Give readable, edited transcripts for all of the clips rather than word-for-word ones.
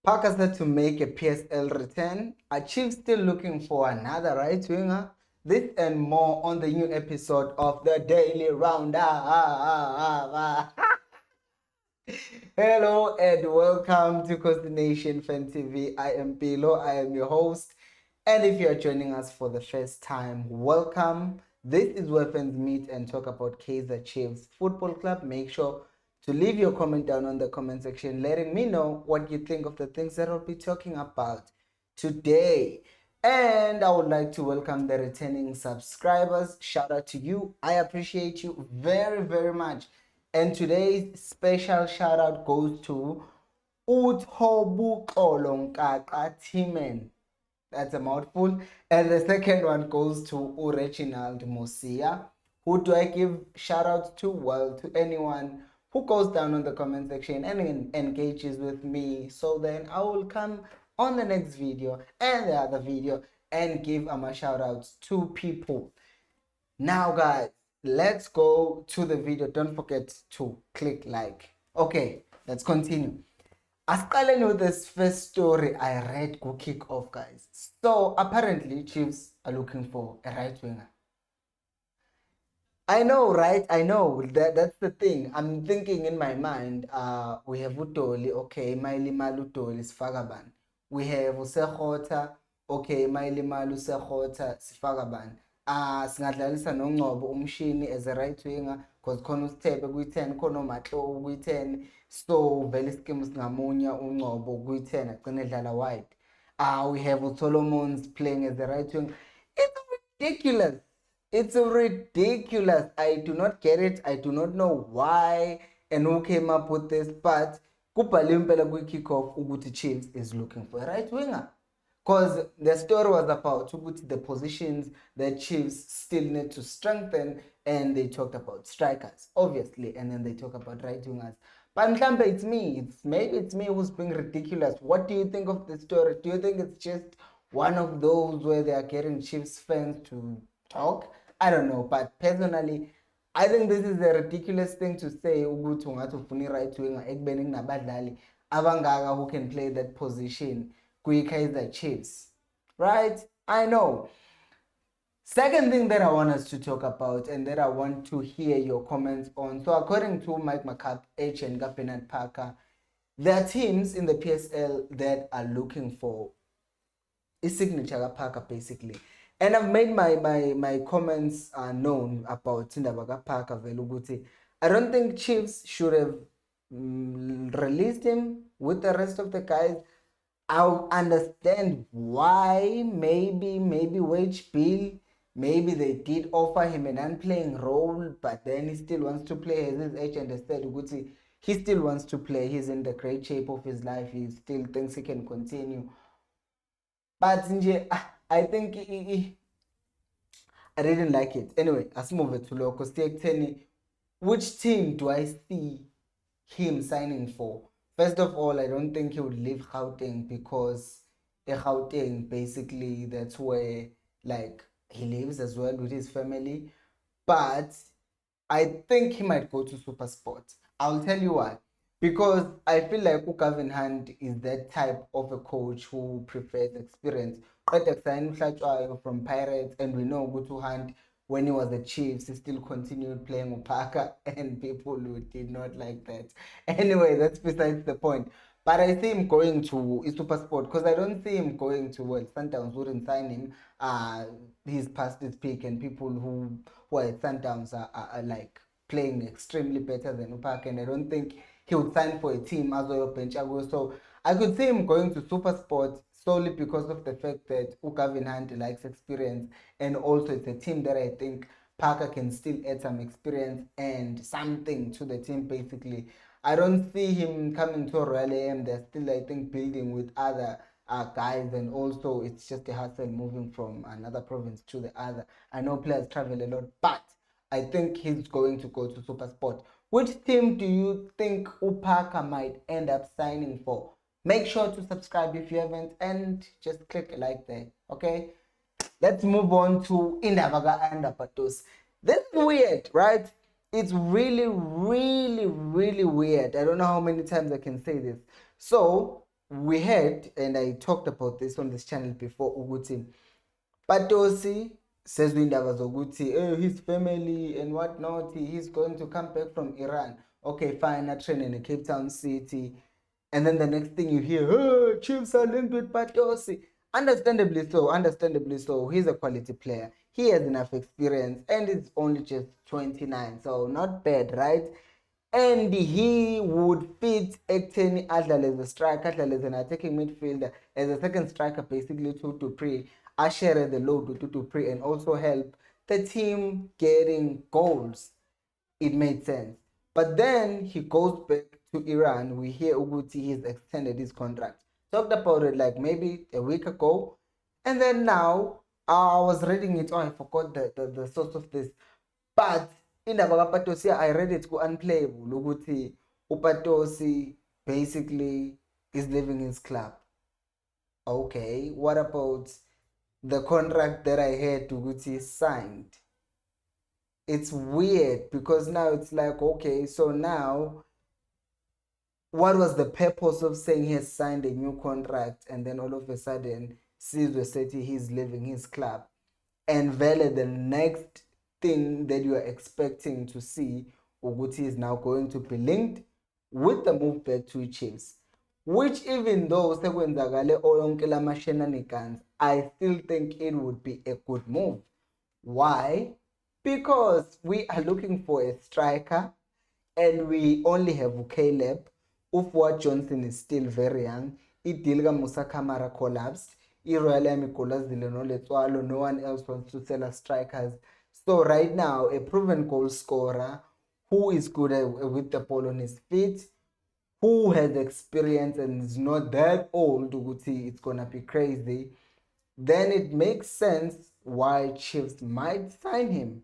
Packers had to make a PSL return. Are Chiefs still looking for another right winger? This and more on the new episode of the Daily Round-Up. Hello and welcome to Khosi Nation Fan TV. I am Pilo, I am your host. And if you are joining us for the first time, welcome. This is where fans meet and talk about Kaizer Chiefs Football Club. Make sure to leave your comment down on the comment section, letting me know what you think of the things that I'll be talking about today. And I would like to welcome the returning subscribers. Shout out to you. I appreciate you very, very much. And today's special shout out goes to Uthobu Kolonkaka Timen. That's a mouthful. And the second one goes to Reginald Mosia. Who do I give shout outs to? Well, to anyone who goes down on the comment section and engages with me. So then I will come on the next video and the other video and give my shout outs to people. Now guys, let's go to the video. Don't forget to click like. Okay, let's continue. Asqaleni with this first story I read go kick off, guys. So apparently Chiefs are looking for a right winger. I know, right? I know that's the thing. I'm thinking in my mind, we have Utoli, okay, Maili Malu Utoli Sfagaban. We have Usekhota, okay, Maili Malu Sekhota Sfagaban. Singadlalisa noNgcobo umshini as a right winger because khona uSithebe kuyi-10 khona uMatlo kuyi-10 so vele iskimu singamunya uNgcobo kuyi-10 agcine edlala wide. We have uSolomons playing as a right winger. It's ridiculous. It's ridiculous. I do not get it. I do not know why and who came up with this, but kubhaliwe impela kwi-kickoff ukuthi Chiefs is looking for a right winger. Because the story was about the positions that Chiefs still need to strengthen, and they talked about strikers, obviously, and then they talk about right wingers. But mhlambe it's me. Maybe it's me who's being ridiculous. What do you think of the story? Do you think it's just one of those where they are getting Chiefs fans to talk? I don't know, but personally, I think this is a ridiculous thing to say ukuthi ungathi ufuna right winger ekubeni kunabadlali abangaka who can play that position kwi-Kaizer Chiefs, right? I know. Second thing that I want us to talk about and that I want to hear your comments on. So according to Mike McCarthy, H and Bernard Parker, there are teams in the PSL that are looking for a signature Parker basically. And I've made my comments known about Tindabaka Parker Veluguti. I don't think Chiefs should have released him with the rest of the guys. I'll understand why, maybe wage bill, maybe they did offer him an unplaying role, but then he still wants to play. As his agent has said, he still wants to play. He's in the great shape of his life. He still thinks he can continue. But I think I didn't like it. Anyway, let's move it to local. Which team do I see him signing for? First of all, I don't think he would leave Gauteng because Gauteng, basically, that's where like he lives as well with his family. But I think he might go to SuperSport. I'll tell you why. Because I feel like Gavin Hunt is that type of a coach who prefers experience. From Pirates, and we know Gutu Hunt, when he was the Chiefs, he still continued playing with Parker, and people who did not like that. Anyway, that's besides the point. But I see him going to SuperSport because I don't see him going to Sundowns wouldn't sign him. He's past his peak, and people who are at Sundowns are like playing extremely better than Upark, and I don't think he would sign for a team as well bench. So I could see him going to SuperSport solely because of the fact that Gavin Hunt likes experience, and also it's a team that I think Parker can still add some experience and something to the team basically. I don't see him coming to Royal AM. They're still, I think, building with other guys, and also it's just a hassle moving from another province to the other. I know players travel a lot, but I think he's going to go to SuperSport. Which team do you think Parker might end up signing for? Make sure to subscribe if you haven't, and just click a like there, okay? Let's move on to Ayanda Patosi. This is weird, right? It's really weird. I don't know how many times I can say this. So, we had, and I talked about this on this channel before, ukuthi Patosi says indaba zokuthi his family and whatnot, he's going to come back from Iran. Okay, fine, I train in a Cape Town city. And then the next thing you hear, oh, Chiefs are linked with Patosi. Understandably so, understandably so. He's a quality player. He has enough experience and it's only just 29. So not bad, right? And he would fit Ecteni adlale as a striker, adlale as an attacking midfielder, as a second striker, basically to pre, share the load to pre, and also help the team getting goals. It made sense. But then he goes back to Iran. We hear Uguti he's extended his contract. Talked about it like maybe a week ago. And then now, I was reading it. Oh, I forgot the source of this. But in the Patosi, I read it to unplayable. Uguti Upatosi basically is leaving his club. Okay, what about the contract that I had Uguti signed? It's weird because now it's like, okay, so now what was the purpose of saying he has signed a new contract and then all of a sudden Sizwe said he's leaving his club, and Vele, the next thing that you are expecting to see, Uguti is now going to be linked with the move back to Chiefs, which even though sekwenzakale onke lama shenanigans, I still think it would be a good move. Why? Because we are looking for a striker and we only have Caleb. Ufwa Johnson is still very young. Idilga Musa Kamara collapsed. Royal Army no one else wants to sell us strikers. So right now, a proven goal scorer who is good with the ball on his feet, who has experience and is not that old, it's gonna be crazy, then it makes sense why Chiefs might sign him.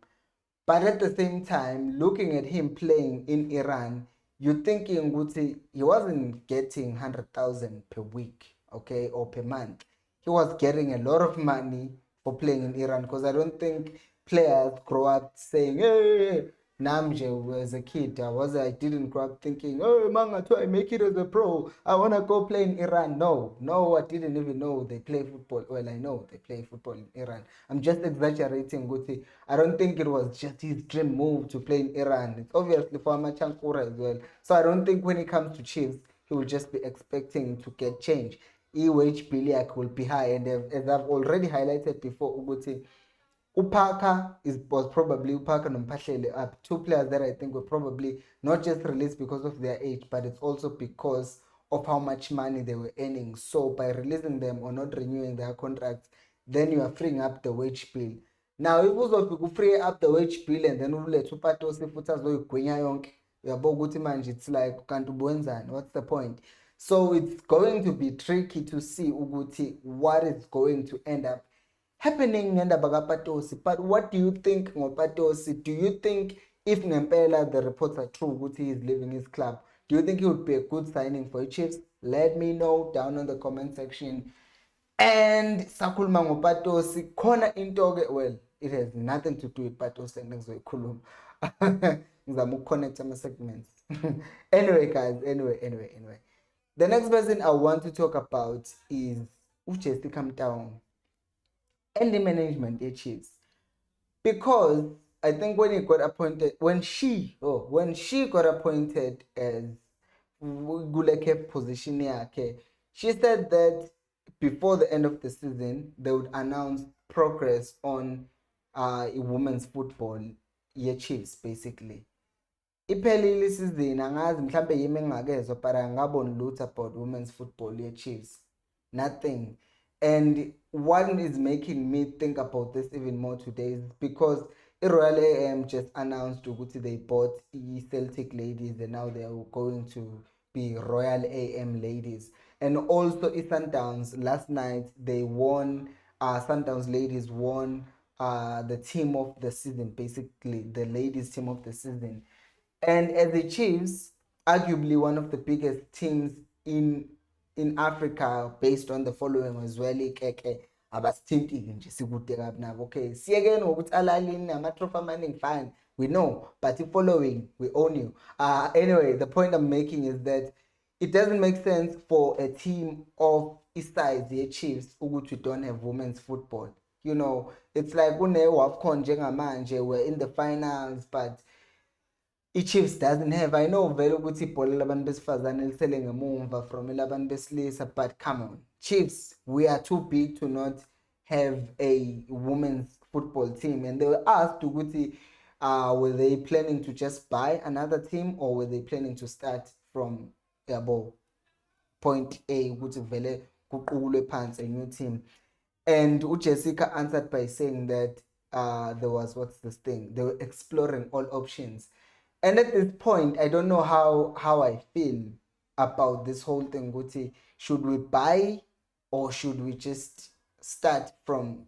But at the same time, looking at him playing in Iran, you're thinking Guti, he wasn't getting 100,000 per week, okay, or per month. He was getting a lot of money for playing in Iran, because I don't think players grow up saying, hey, Namje, as a kid, I didn't grow up thinking, oh, Manga, I make it as a pro. I want to go play in Iran. No, I didn't even know they play football. Well, I know they play football in Iran. I'm just exaggerating, Guti. I don't think it was just his dream move to play in Iran. It's obviously for Amachankura as well. So I don't think when it comes to Chiefs, he will just be expecting to get change. E-wage Biliak will be high. And as I've already highlighted before, Uguti, Upaka was probably Upaka and Mphahlele up. Two players that I think were probably not just released because of their age, but it's also because of how much money they were earning. So by releasing them or not renewing their contracts, then you are freeing up the wage bill. Now, if you free up the wage bill and then ulethe uPatosi futhi azoyigwinya yonke, uyabona ukuthi manje it's like kanti ubwenzani, what's the point? So it's going to be tricky to see ukuthi what is going to end up happening ngendaba kaPatosi. But what do you think ngoPatosi? Do you think if ngempela the reports are true ukuthi he is leaving his club, do you think he would be a good signing for the Chiefs? Let me know down in the comment section. And sakhuluma ngoPatosi khona into ke, well, it has nothing to do with Patosi engizoyikhuluma. Ngizama ukconnect ama segments. Anyway guys, anyway. The next person I want to talk about is uJessica Mtaung and the management of Chiefs, because I think when she got appointed as Guleke position yakhe, she said that before the end of the season they would announce progress on women's football Chiefs basically. Iphelile isizini, angazi mhlambe yimi engakezwa, but angaboni lutho about women's football Chiefs. Nothing. And what is making me think about this even more today is because Royal AM just announced ukuthi they bought Celtic ladies and now they are going to be Royal AM ladies. And also Sundowns, last night they won, Sundowns ladies won the team of the season, basically the ladies team of the season. And as the Chiefs, arguably one of the biggest teams in Africa based on the following as well, okay, abasithintile nje sikude kabi nabo. Okay, siyekeni ngokuthi alalini amatrophy amaningi, fine, we know, but the following, we own you. Anyway, the point I'm making is that it doesn't make sense for a team of size the Chiefs ukuthi we don't have women's football. You know, it's like WAFCON njengamanje, we're in the finals, but i-Chiefs doesn't have. I know vele ukuthi ibhola labantu besifazane lisele ngemumva from elabantu besilisa, but come on, Chiefs, we are too big to not have a women's football team. And they were asked ukuthi were they planning to just buy another team, or were they planning to start from point A ukuthi vele kuqulwe phansi a new team. And Jessica answered by saying that there was, what's this thing, they were exploring all options. And at this point, I don't know how I feel about this whole thing. Guti, should we buy, or should we just start from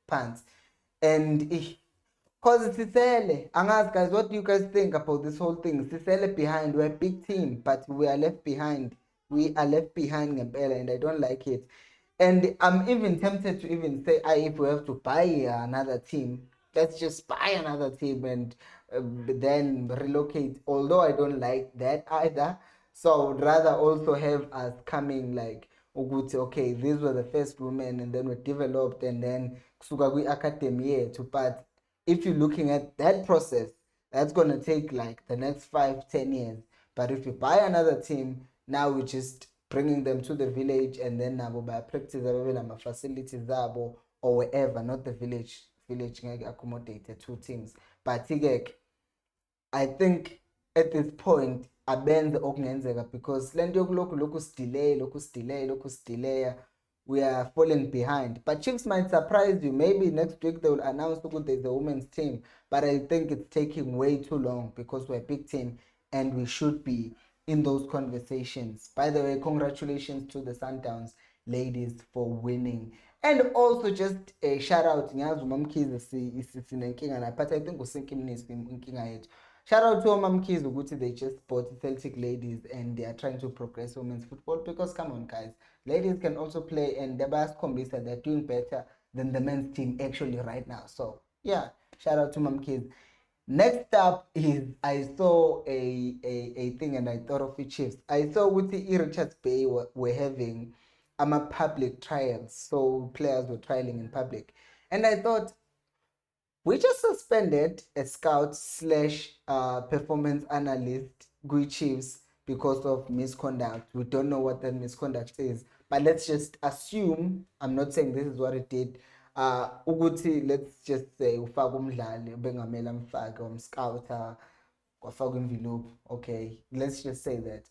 pants? And because Sisele, Angas guys, what do you guys think about this whole thing? Sisele behind, we're a big team, but we are left behind. We are left behind Ngempela, and I don't like it. And I'm even tempted to even say, if we have to buy another team, let's just buy another team and then relocate. Although I don't like that either. So I would rather also have us coming like, okay, these were the first women, and then we developed, and then kusuka academy yethu. But if you're looking at that process, that's going to take like the next 5-10 years. But if you buy another team, now we're just bringing them to the village, and then nabo practice ama facilities zabo or wherever, not the village ngeke accommodate the two teams. But I think at this point abenze okungenzeka, because lento yokulokhu delay, we are falling behind. But Chiefs might surprise you. Maybe next week they will announce that there's a women's team, but I think it's taking way too long, because we're a big team and we should be in those conversations. By the way, congratulations to the Sundowns ladies for winning. And also just a shout out, ngiyazi uMamkhize sinenkinga naye, but I think uSinkimnisi inkinga yethu. Shout out to uMamkhize ukuthi they just bought Celtic ladies and they are trying to progress women's football, because come on guys, ladies can also play, and they're doing better than the men's team actually right now. So yeah, shout out to Mamkhize. Next up is, I saw a thing and I thought of it, Chiefs. I saw with the Richards Bay were having public trials, so players were trialing in public, and I thought, we just suspended a scout slash performance analyst, Gui Chiefs, because of misconduct. We don't know what that misconduct is, but let's just assume, I'm not saying this is what it did, ukuthi let's just say ufaka umdlali bengamele amfake umscouter kwafaka envelope. Okay, let's just say that.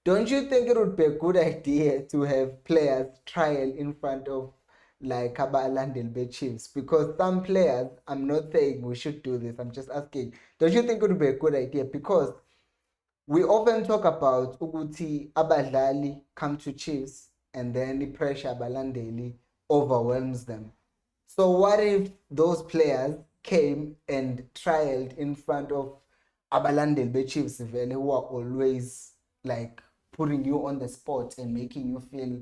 Don't you think it would be a good idea to have players trial in front of like abalandeli be-Chiefs? Because some players, I'm not saying we should do this, I'm just asking, don't you think it would be a good idea? Because we often talk about ukuthi abadlali come to Chiefs and then the pressure abalandeli overwhelms them. So what if those players came and trialed in front of abalandeli be-Chiefs vele, who are always like putting you on the spot and making you feel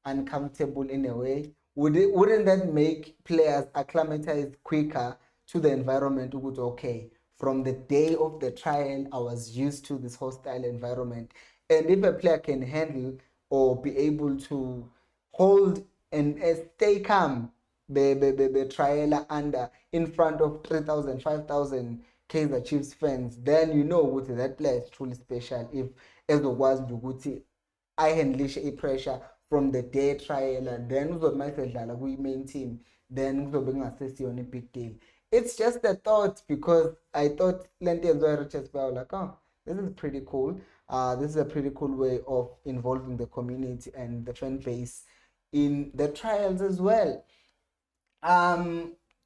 uncomfortable in a way? Wouldn't that make players acclimatize quicker to the environment? Okay, from the day of the trial, I was used to this hostile environment. And if a player can handle or be able to hold and stay calm, the trial under in front of 3,000, 5,000 Kaizer Chiefs fans, then you know that player is truly special. If ezokwazi ukuthi I handle a pressure from the day trial, and then uzomayidlala kwi-main team, then kuzobe kungasesiyona a big deal. It's just a thought, because I thought lento yenziwa Richards Bay, like, oh, this is pretty cool. This is a pretty cool way of involving the community and the fan base in the trials as well.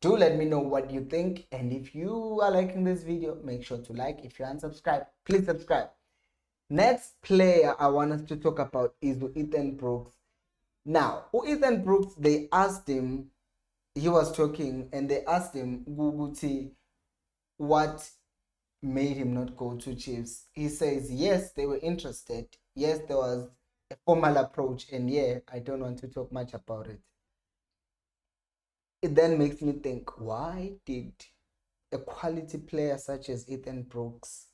Do let me know what you think, and if you are liking this video, make sure to like. If you're unsubscribed, please subscribe. Next player I want us to talk about is Ethan Brooks. Now, Ethan Brooks, they asked him, he was talking, and they asked him Guguti what made him not go to Chiefs. He says yes, they were interested. Yes, there was a formal approach, and yeah, I don't want to talk much about it. It then makes me think, why did a quality player such as Ethan Brooks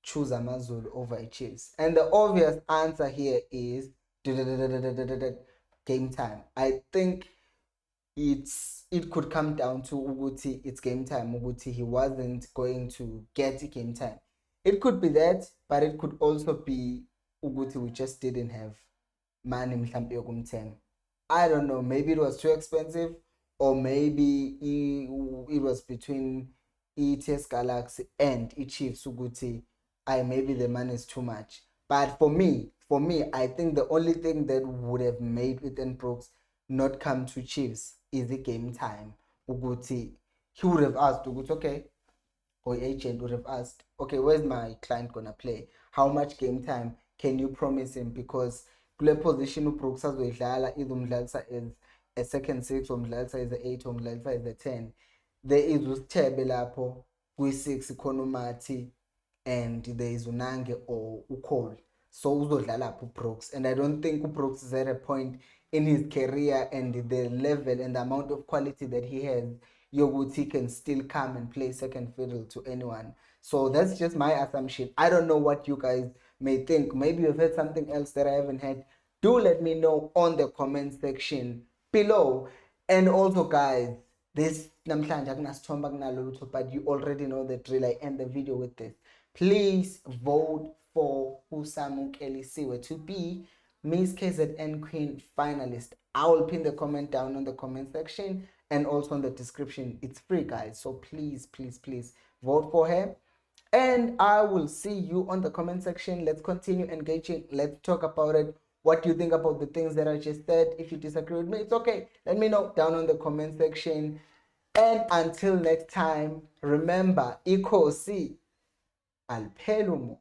choose AmaZulu over Chiefs? And the obvious answer here is game time. I think it could come down to ukuthi it's game time, ukuthi he wasn't going to get game time. It could be that, but it could also be ukuthi we just didn't have money mhlampe yokumthenga. I don't know, maybe it was too expensive, or maybe it was between ETS Galaxy and Chiefs ukuthi maybe the money is too much. But for me, I think the only thing that would have made Ethan Brooks not come to Chiefs is the game time. Ukuthi he would have asked ukuthi, okay, or agent would have asked, okay, where's my client gonna play? How much game time can you promise him? Because kule position uBrooks azoyidlala either umdlalisa as a second six, umdlalisa as a 8, umdlalisa as a 10. There is uSithebe lapho kwi-6 khona uMathi, and there is uNange or uCole. So uzodlala lapho uBrooks, and I don't think uBrooks is at a point in his career and the level and the amount of quality that he has, yoguthi can still come and play second fiddle to anyone. So that's just my assumption. I don't know what you guys may think. Maybe you've heard something else that I haven't heard. Do let me know on the comment section below. And also, guys, this namhlanje akunasithombe akunalutho, but you already know the drill. I end the video with this. Please vote for SAMUKELISIWE to be Miss KZN Queen finalist. I will pin the comment down on the comment section and also in the description. It's free, guys, so please vote for her, and I will see you on the comment section. Let's continue engaging. Let's talk about it. What do you think about the things that I just said? If you disagree with me, it's okay, let me know down on the comment section. And until next time, remember, Khosi alphelumo.